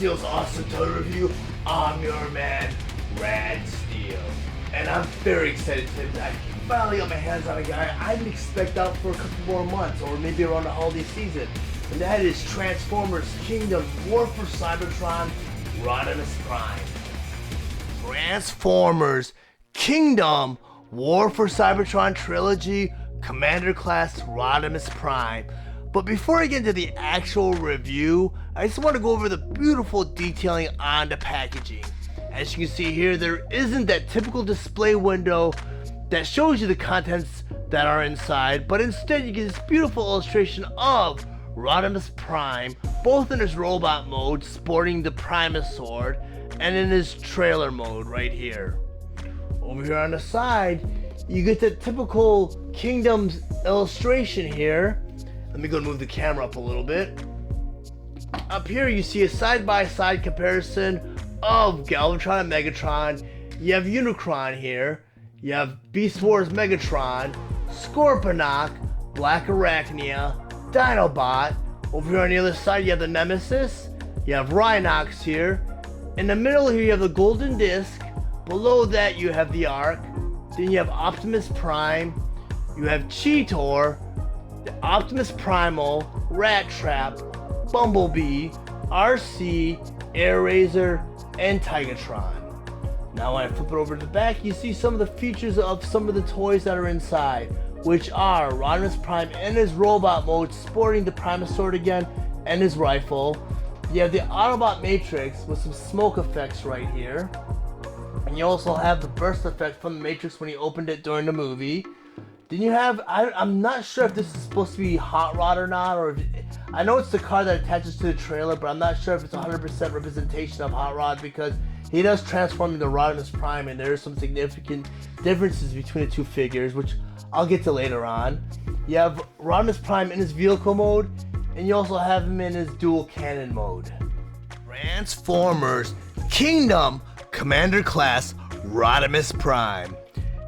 Steele's Awesome Toy Review. I'm your man, Steele. And I'm very excited today. I finally got my hands on a guy I didn't expect out for a couple more months, or maybe around the holiday season. And that is Transformers Kingdom War for Cybertron Rodimus Prime. Transformers Kingdom War for Cybertron Trilogy Commander Class Rodimus Prime. But before I get into the actual review, I just want to go over the beautiful detailing on the packaging. As you can see here, there isn't that typical display window that shows you the contents that are inside, but instead you get this beautiful illustration of Rodimus Prime, both in his robot mode, sporting the Primus sword, and in his trailer mode right here. Over here on the side, you get the typical Kingdom's illustration here. Let me go and move the camera up a little bit. Up here you see a side-by-side comparison of Galvatron and Megatron. You have Unicron here. You have Beast Wars Megatron, Scorponok, Black Arachnia, Dinobot. Over here on the other side you have the Nemesis. You have Rhinox here. In the middle here you have the Golden Disc. Below that you have the Ark. Then you have Optimus Prime. You have Cheetor, the Optimus Primal, Rat Trap, Bumblebee, RC, Airazor, and Tigatron. Now when I flip it over to the back, you see some of the features of some of the toys that are inside, which are Rodimus Prime in his robot mode, sporting the Primus sword again, and his rifle. You have the Autobot Matrix with some smoke effects right here. And you also have the burst effect from the Matrix when he opened it during the movie. Then you have, I'm not sure if this is supposed to be Hot Rod or not, or I know it's the car that attaches to the trailer, but I'm not sure if it's 100% representation of Hot Rod, because he does transform into Rodimus Prime, and there are some significant differences between the two figures, which I'll get to later on. You have Rodimus Prime in his vehicle mode, and you also have him in his dual cannon mode. Transformers Kingdom Commander Class Rodimus Prime.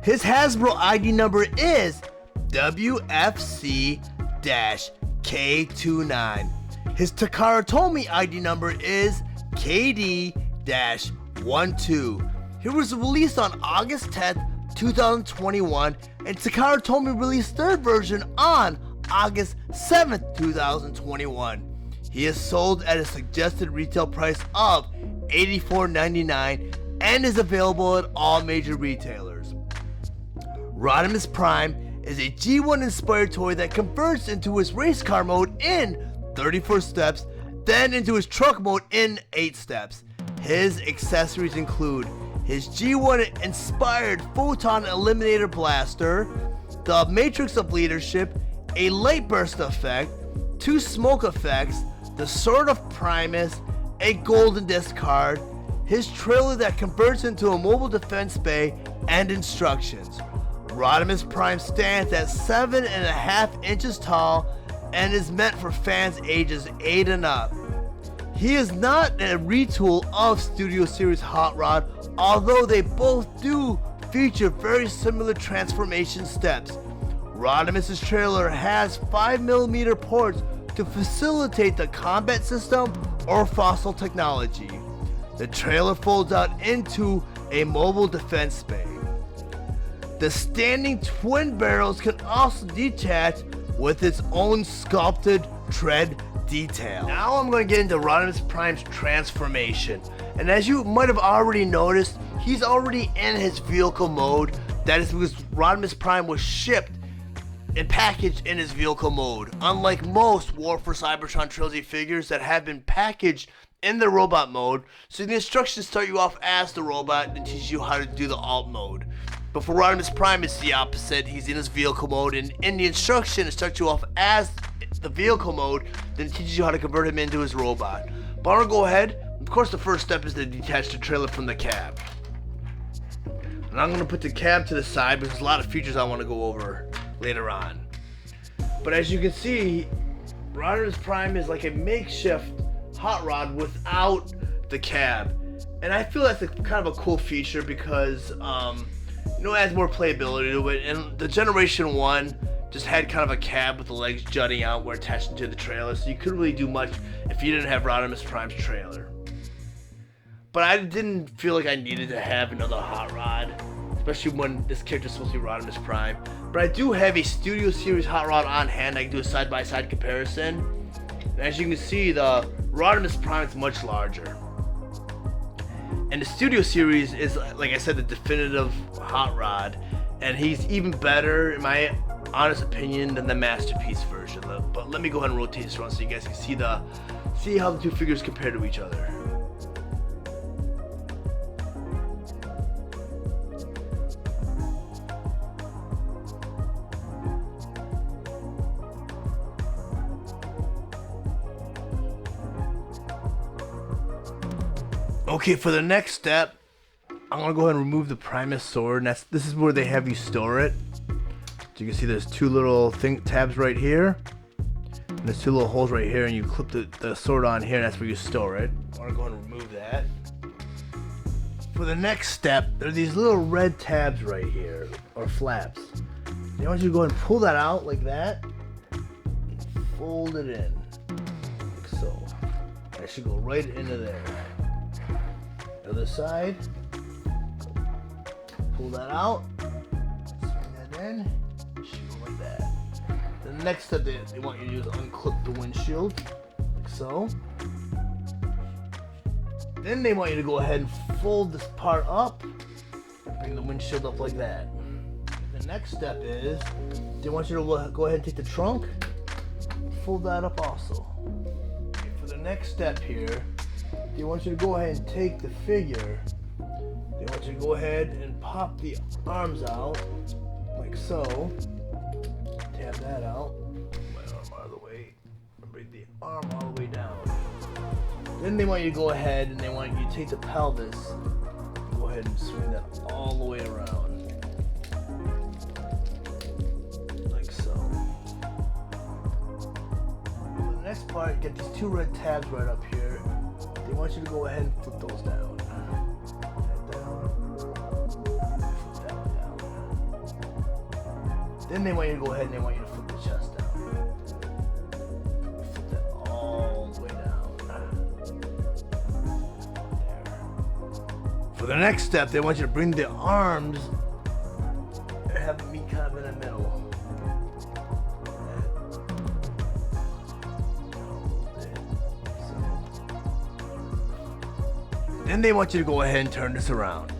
His Hasbro ID number is WFC-K29. His Takara Tomy ID number is KD-12. He was released on August 10th, 2021, and Takara Tomy released third version on August 7th, 2021. He is sold at a suggested retail price of $84.99 and is available at all major retailers. Rodimus Prime is a G1 inspired toy that converts into his race car mode in 34 steps, then into his truck mode in 8 steps. His accessories include his G1 inspired Photon Eliminator Blaster, the Matrix of Leadership, a light burst effect, 2 smoke effects, the Sword of Primus, a Golden Disc card, his trailer that converts into a mobile defense bay, and instructions. Rodimus Prime stands at 7.5 inches tall and is meant for fans ages 8 and up. He is not a retool of Studio Series Hot Rod, although they both do feature very similar transformation steps. Rodimus' trailer has 5mm ports to facilitate the combat system or fossil technology. The trailer folds out into a mobile defense bay. The standing twin barrels can also detach with its own sculpted tread detail. Now I'm going to get into Rodimus Prime's transformation. And as you might have already noticed, he's already in his vehicle mode. That is because Rodimus Prime was shipped and packaged in his vehicle mode. Unlike most War for Cybertron Trilogy figures that have been packaged in the robot mode, so the instructions start you off as the robot and teach you how to do the alt mode. But for Rodimus Prime, it's the opposite. He's in his vehicle mode, and in the instruction, it starts you off as the vehicle mode, then teaches you how to convert him into his robot. But I'm gonna go ahead. Of course, the first step is to detach the trailer from the cab. And I'm gonna put the cab to the side because there's a lot of features I want to go over later on. But as you can see, Rodimus Prime is like a makeshift Hot Rod without the cab. And I feel that's kind of a cool feature because it adds more playability to it. And the Generation 1 just had kind of a cab with the legs jutting out where attached to the trailer, so you couldn't really do much if you didn't have Rodimus Prime's trailer. but I didn't feel like I needed to have another hot rod, especially when this character's supposed to be Rodimus Prime. But I do have a Studio Series hot rod on hand. I can do a side-by-side comparison. And as you can see, the Rodimus Prime is much larger. And the Studio Series is, like I said, the definitive hot rod. And he's even better, in my honest opinion, than the Masterpiece version. But let me go ahead and rotate this around so you guys can see how the two figures compare to each other. Okay, for the next step, I'm gonna go ahead and remove the Primus sword, and this is where they have you store it. So you can see there's two little tabs right here, and there's two little holes right here, and you clip the sword on here, and that's where you store it. I wanna go ahead and remove that. For the next step, there are these little red tabs right here, or flaps. I want you to go ahead and pull that out like that, and fold it in, like so. That should go right into there. Other side, pull that out, swing that in, shoot like that. The next step they want you to do is unclip the windshield, like so. Then they want you to go ahead and fold this part up and bring the windshield up like that. The next step is they want you to go ahead and take the trunk, fold that up also. Okay, for the next step here, they want you to go ahead and take the figure. They want you to go ahead and pop the arms out, like so. Tap that out. My arm out of the way. Bring the arm all the way down. Then they want you to go ahead and they want you to take the pelvis. Go ahead and swing that all the way around. Like so. For the next part, you get these two red tabs right up here. They want you to go ahead and flip those down. That down. Flip that one down. Then they want you to go ahead and they want you to flip the chest down. Flip that all the way down. There. For the next step, they want you to bring the arms and have them meet kind of in the middle. Then they want you to go ahead and turn this around.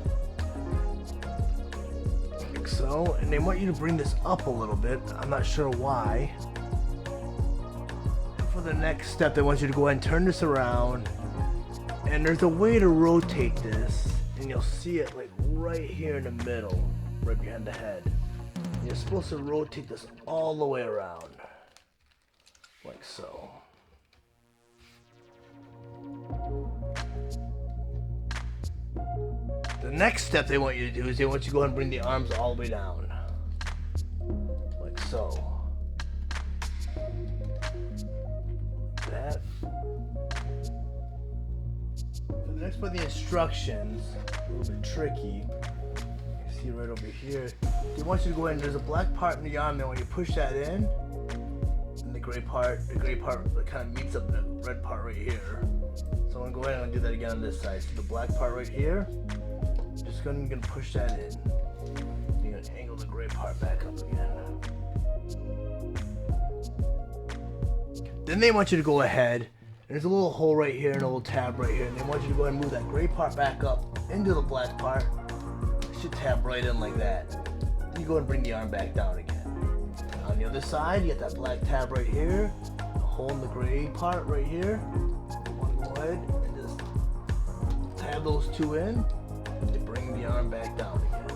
Like so. And they want you to bring this up a little bit. I'm not sure why. And for the next step, they want you to go ahead and turn this around. And there's a way to rotate this. And you'll see it like right here in the middle. Right behind the head. And you're supposed to rotate this all the way around. Like so. The next step they want you to do is they want you to go ahead and bring the arms all the way down. Like so. Like that. For the next part of the instructions, a little bit tricky. You see right over here. They want you to go ahead and there's a black part in the arm there. When you push that in, and the gray part that kind of meets up the red part right here. So I'm gonna go ahead and do that again on this side. So the black part right here. Just gonna push that in. You're gonna angle the gray part back up again. Then they want you to go ahead, and there's a little hole right here and a little tab right here, and they want you to go ahead and move that gray part back up into the black part. It should tab right in like that. Then you go ahead and bring the arm back down again. And on the other side, you got that black tab right here, a hole in the gray part right here. You want to go ahead and just tab those two in. To bring the arm back down again.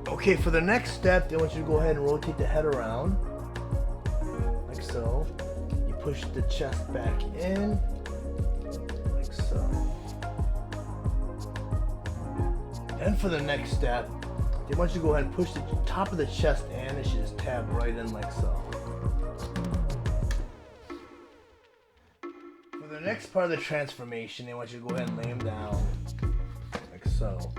Okay, for the next step, they want you to go ahead and rotate the head around. Like so. You push the chest back in. Like so. And for the next step, they want you to go ahead and push the top of the chest in. It should just tab right in like so. For the next part of the transformation, they want you to go ahead and lay him down, like so.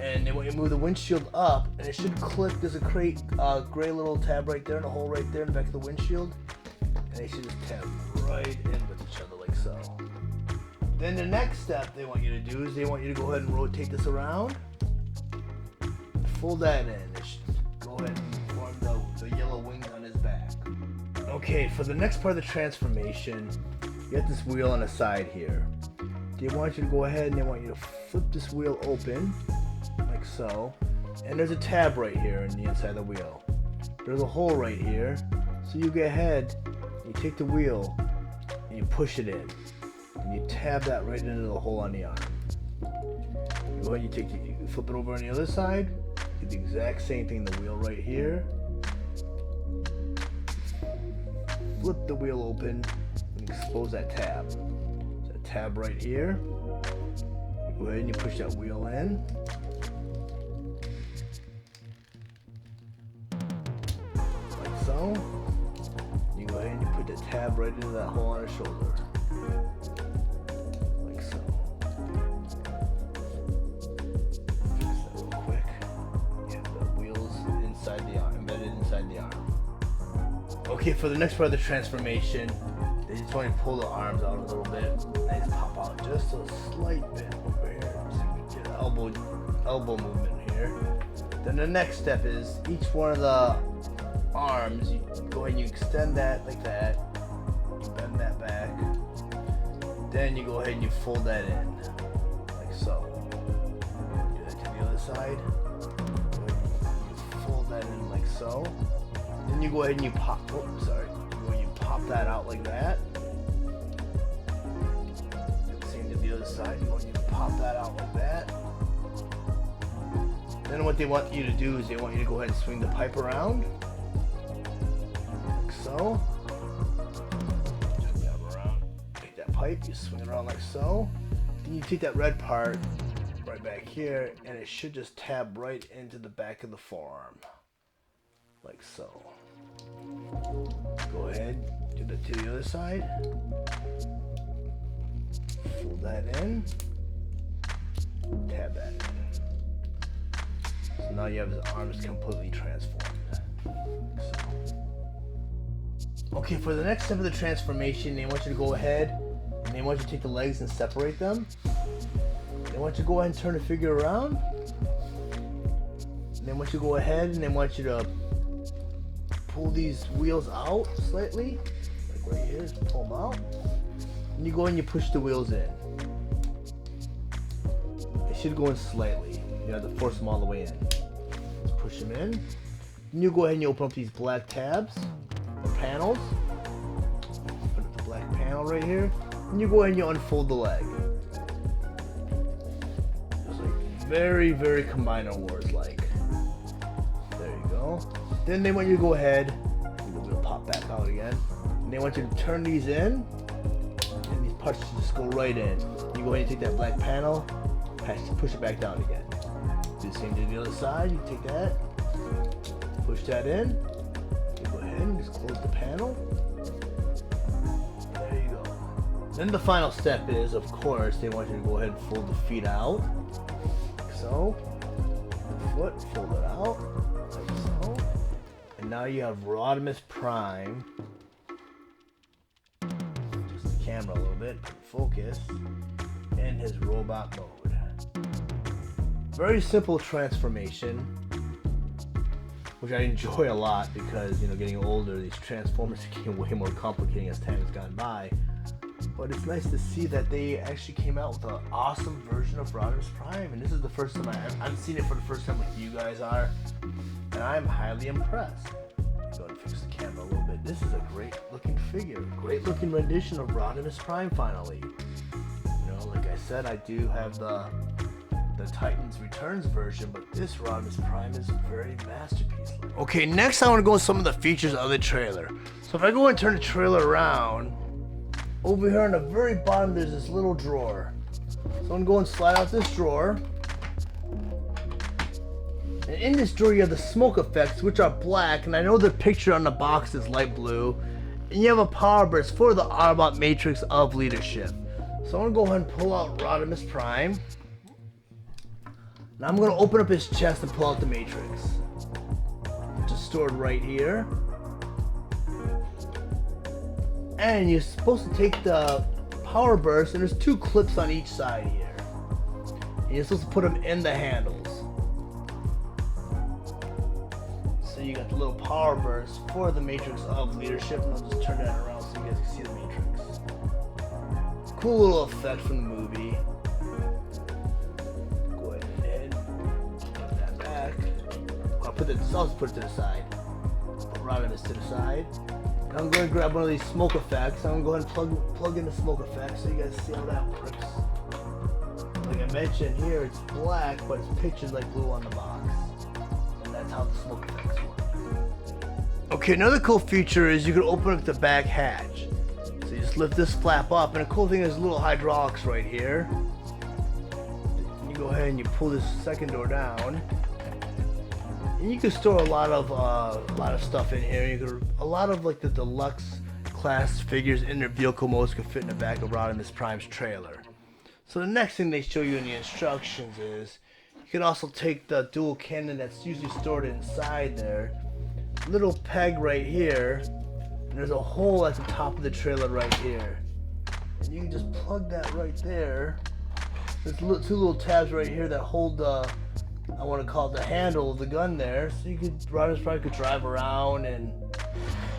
And then when you move the windshield up, and it should click, there's a gray little tab right there, and a hole right there in the back of the windshield. And they should just tab right in with each other like so. Then the next step they want you to do is they want you to go ahead and rotate this around. Fold that in. Go ahead and form the yellow wings on his back. Okay, for the next part of the transformation, you got this wheel on the side here. They want you to go ahead and they want you to flip this wheel open, like so. And there's a tab right here on the inside of the wheel. There's a hole right here. So you go ahead, you take the wheel, and you push it in. And you tab that right into the hole on the arm. You go ahead and you flip it over on the other side. Do the exact same thing, the wheel right here. Flip the wheel open and expose that tab. There's a tab right here. You go ahead and you push that wheel in. Like so. You go ahead and you put the tab right into that hole on his shoulder. Like so. Fix that real quick. You have the wheels inside the arm, embedded inside the arm. Okay, for the next part of the transformation, they just want to pull the arms out a little bit. They just pop out just a slight bit over here. So you can get an elbow movement here. Then the next step is each one of the arms, you go ahead and you extend that like that. You bend that back. Then you go ahead and you fold that in, like so. Do that to the other side. You fold that in like so. Then you go ahead and you pop. Oh, sorry. You pop that out like that. Same to the other side. You want you to pop that out like that. Then what they want you to do is they want you to go ahead and swing the pipe around, like so. Turn that around. Take that pipe. You swing it around like so. Then you take that red part right back here, and it should just tab right into the back of the forearm, like so. Go ahead, do that to the other side. Fold that in. Tab that in. So now you have his arms completely transformed. So. Okay, for the next step of the transformation, they want you to go ahead and they want you to take the legs and separate them. They want you to go ahead and turn the figure around. And they want you to go ahead and they want you to pull these wheels out slightly, like right here, just pull them out. And you go and you push the wheels in. They should go in slightly. You have to force them all the way in. Just push them in. Then you go ahead and you open up these black tabs, or panels. Put up the black panel right here. And you go ahead and you unfold the leg. Just like very, very Combiner Wars like. There you go. Then they want you to go ahead, we'll pop back out again, and they want you to turn these in, and these parts just go right in. You go ahead and take that black panel, push it back down again. Do the same to the other side, you take that, push that in, you go ahead and just close the panel. There you go. Then the final step is, of course, they want you to go ahead and fold the feet out, like so. Foot, fold it out, like so. And now you have Rodimus Prime. Just the camera a little bit, focus, in his robot mode. Very simple transformation, which I enjoy a lot because, you know, getting older, these transformers are getting way more complicated as time has gone by. But it's nice to see that they actually came out with an awesome version of Rodimus Prime, and this is the first time I've seen it for the first time like you guys are, and I'm highly impressed. Go and fix the camera a little bit. This is a great looking figure, great looking rendition of Rodimus Prime finally. You know, like I said, I do have the Titans Returns version, but this Rodimus Prime is very masterpiece. Okay, next I want to go with some of the features of the trailer. So if I go and turn the trailer around, over here on the very bottom there's this little drawer. So I'm going to go and slide out this drawer. And in this drawer you have the smoke effects, which are black, and I know the picture on the box is light blue. And you have a power burst for the Autobot Matrix of Leadership. So I'm going to go ahead and pull out Rodimus Prime. Now I'm going to open up his chest and pull out the Matrix, which is stored right here. And you're supposed to take the power burst, and there's 2 clips on each side here. And you're supposed to put them in the handles. So you got the little power burst for the matrix of leadership, and I'll just turn that around so you guys can see the matrix. Cool little effect from the movie. Go ahead and put that back. I'll just put it to the side. Put Rodimus to the side. And I'm going to grab one of these smoke effects. I'm going to go ahead and plug in the smoke effects so you guys see how that works. Like I mentioned here, it's black, but it's pictured like blue on the box. And that's how the smoke effects work. Okay, another cool feature is you can open up the back hatch. So you just lift this flap up, and the cool thing is little hydraulics right here. You go ahead and you pull this second door down. And you can store a lot of stuff in here. A lot of like the deluxe class figures in their vehicle modes can fit in the back of Rodimus Prime's trailer. So the next thing they show you in the instructions is you can also take the dual cannon that's usually stored inside there. Little peg right here, and there's a hole at the top of the trailer right here. And you can just plug that right there. There's 2 little tabs right here that hold the, I want to call it the handle of the gun there, so you could, Rodimus Prime could drive around, and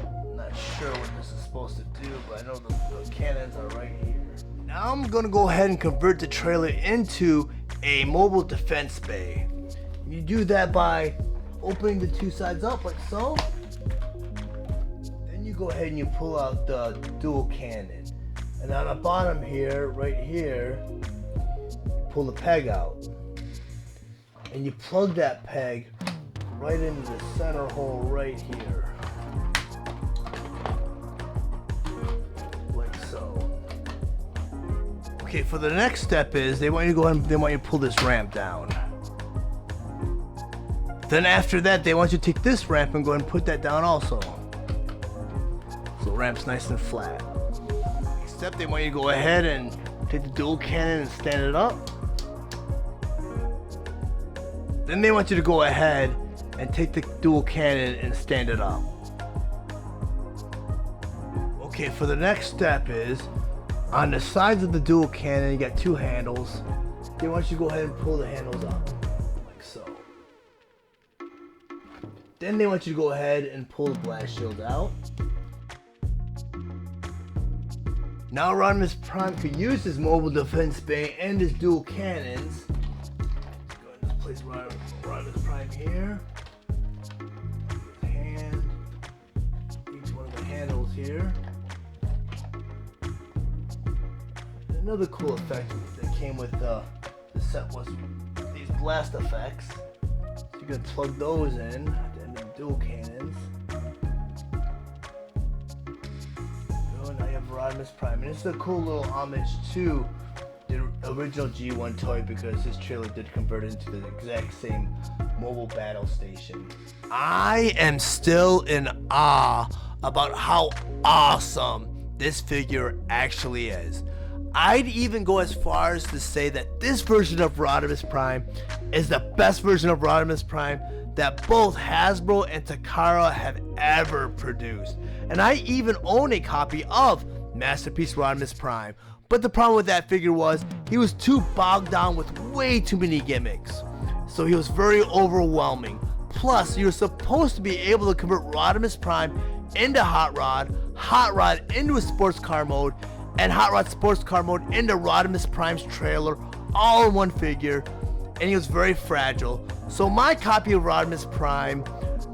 I'm not sure what this is supposed to do, but I know the cannons are right here. Now I'm going to go ahead and convert the trailer into a mobile defense bay. You do that by opening the 2 sides up like so. Then you go ahead and you pull out the dual cannon. And on the bottom here, right here, you pull the peg out. And you plug that peg right into the center hole right here. Like so. Okay, for the next step is they want you to go ahead and they want you to pull this ramp down. Then after that, they want you to take this ramp and go ahead and put that down also. So the ramp's nice and flat. Next step, they want you to go ahead and take the dual cannon and stand it up. Then they want you to go ahead and take the dual cannon and stand it up. Okay, for the next step is, on the sides of the dual cannon, you got 2 handles. They want you to go ahead and pull the handles up, like so. Then they want you to go ahead and pull the blast shield out. Now Rodimus Prime could use his mobile defense bay and his dual cannons. Let's go ahead and just place Rodimus Prime here. Hand, each one of the handles here. Another cool effect that came with the set was these blast effects. So you can plug those in at the end of the dual cannons. And now you have Rodimus Prime. And this is a cool little homage to the original G1 toy because this trailer did convert it into the exact same mobile battle station. I am still in awe about how awesome this figure actually is. I'd even go as far as to say that this version of Rodimus Prime is the best version of Rodimus Prime that both Hasbro and Takara have ever produced. And I even own a copy of Masterpiece Rodimus Prime. But the problem with that figure was he was too bogged down with way too many gimmicks. So he was very overwhelming. Plus, you're supposed to be able to convert Rodimus Prime into Hot Rod into a sports car mode, and Hot Rod Sports Car Mode into Rodimus Prime's trailer, all in one figure, and he was very fragile. So my copy of Rodimus Prime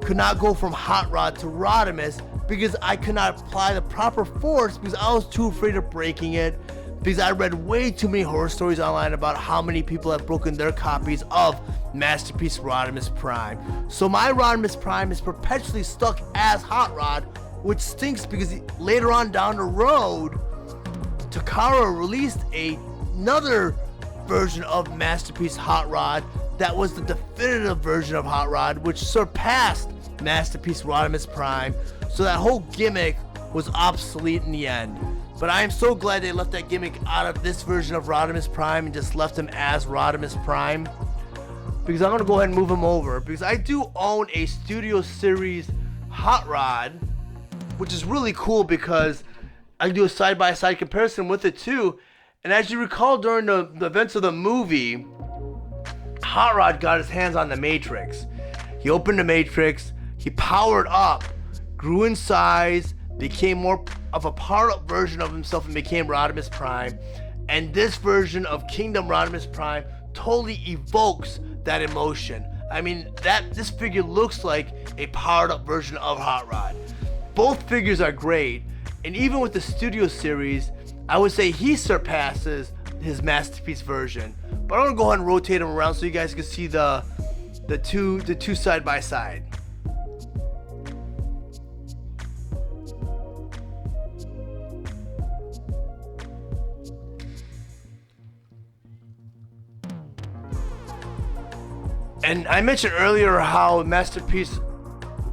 could not go from Hot Rod to Rodimus because I could not apply the proper force because I was too afraid of breaking it, because I read way too many horror stories online about how many people have broken their copies of Masterpiece Rodimus Prime. So my Rodimus Prime is perpetually stuck as Hot Rod, which stinks because later on down the road, Takara released another version of Masterpiece Hot Rod that was the definitive version of Hot Rod, which surpassed Masterpiece Rodimus Prime, so that whole gimmick was obsolete in the end. But I am so glad they left that gimmick out of this version of Rodimus Prime and just left him as Rodimus Prime, because I'm going to go ahead and move him over, because I do own a Studio Series Hot Rod, which is really cool because I can do a side-by-side comparison with it too. And as you recall, during the events of the movie, Hot Rod got his hands on the Matrix. He opened the Matrix, he powered up, grew in size, became more of a powered-up version of himself and became Rodimus Prime. And this version of Kingdom Rodimus Prime totally evokes that emotion. I mean, this figure looks like a powered-up version of Hot Rod. Both figures are great, and even with the Studio Series, I would say he surpasses his Masterpiece version. But I'm gonna go ahead and rotate them around so you guys can see the two side by side. And I mentioned earlier how Masterpiece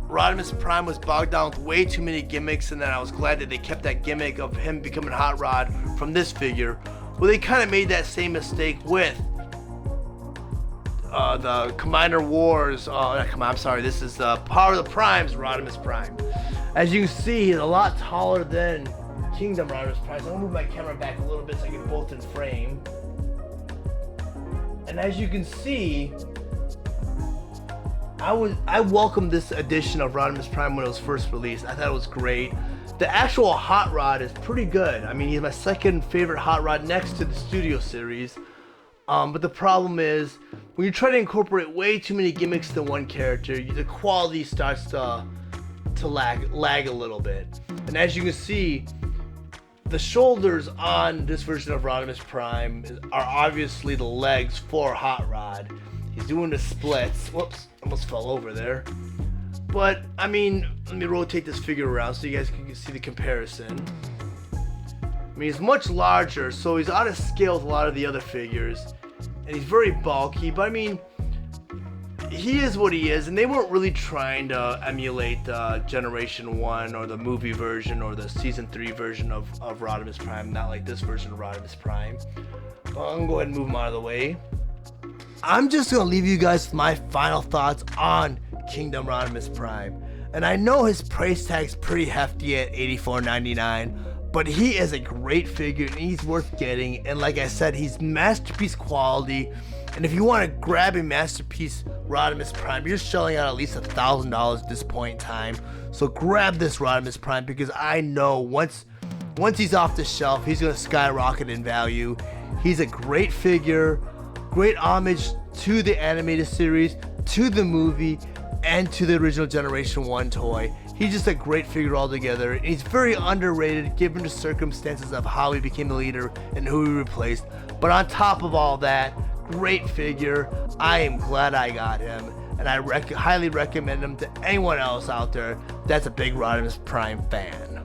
Rodimus Prime was bogged down with way too many gimmicks, and then I was glad that they kept that gimmick of him becoming Hot Rod from this figure. Well, they kind of made that same mistake with the Commander Wars. This is the Power of the Primes Rodimus Prime. As you can see, he's a lot taller than Kingdom Rodimus Prime. So I'm gonna move my camera back a little bit so I get both in frame. And as you can see, I welcomed this edition of Rodimus Prime when it was first released. I thought it was great. The actual Hot Rod is pretty good. I mean, he's my second favorite Hot Rod next to the Studio Series. But the problem is, when you try to incorporate way too many gimmicks to one character, the quality starts to lag a little bit. And as you can see, the shoulders on this version of Rodimus Prime are obviously the legs for Hot Rod. He's doing the splits. Whoops, almost fell over there. But, I mean, let me rotate this figure around so you guys can see the comparison. I mean, he's much larger, so he's out of scale with a lot of the other figures. And he's very bulky, but I mean, he is what he is, and they weren't really trying to emulate the Generation 1 or the movie version or the Season 3 version of Rodimus Prime, not like this version of Rodimus Prime. But I'm going to go ahead and move him out of the way. I'm just going to leave you guys with my final thoughts on Kingdom Rodimus Prime. And I know his price tag's pretty hefty at $84.99, but he is a great figure and he's worth getting. And like I said, he's Masterpiece quality. And if you want to grab a Masterpiece Rodimus Prime, you're shelling out at least $1,000 at this point in time. So grab this Rodimus Prime, because I know once he's off the shelf, he's going to skyrocket in value. He's a great figure. Great homage to the animated series, to the movie, and to the original Generation 1 toy. He's just a great figure altogether, and he's very underrated given the circumstances of how he became the leader and who he replaced. But on top of all that, great figure. I am glad I got him, and I highly recommend him to anyone else out there that's a big Rodimus Prime fan.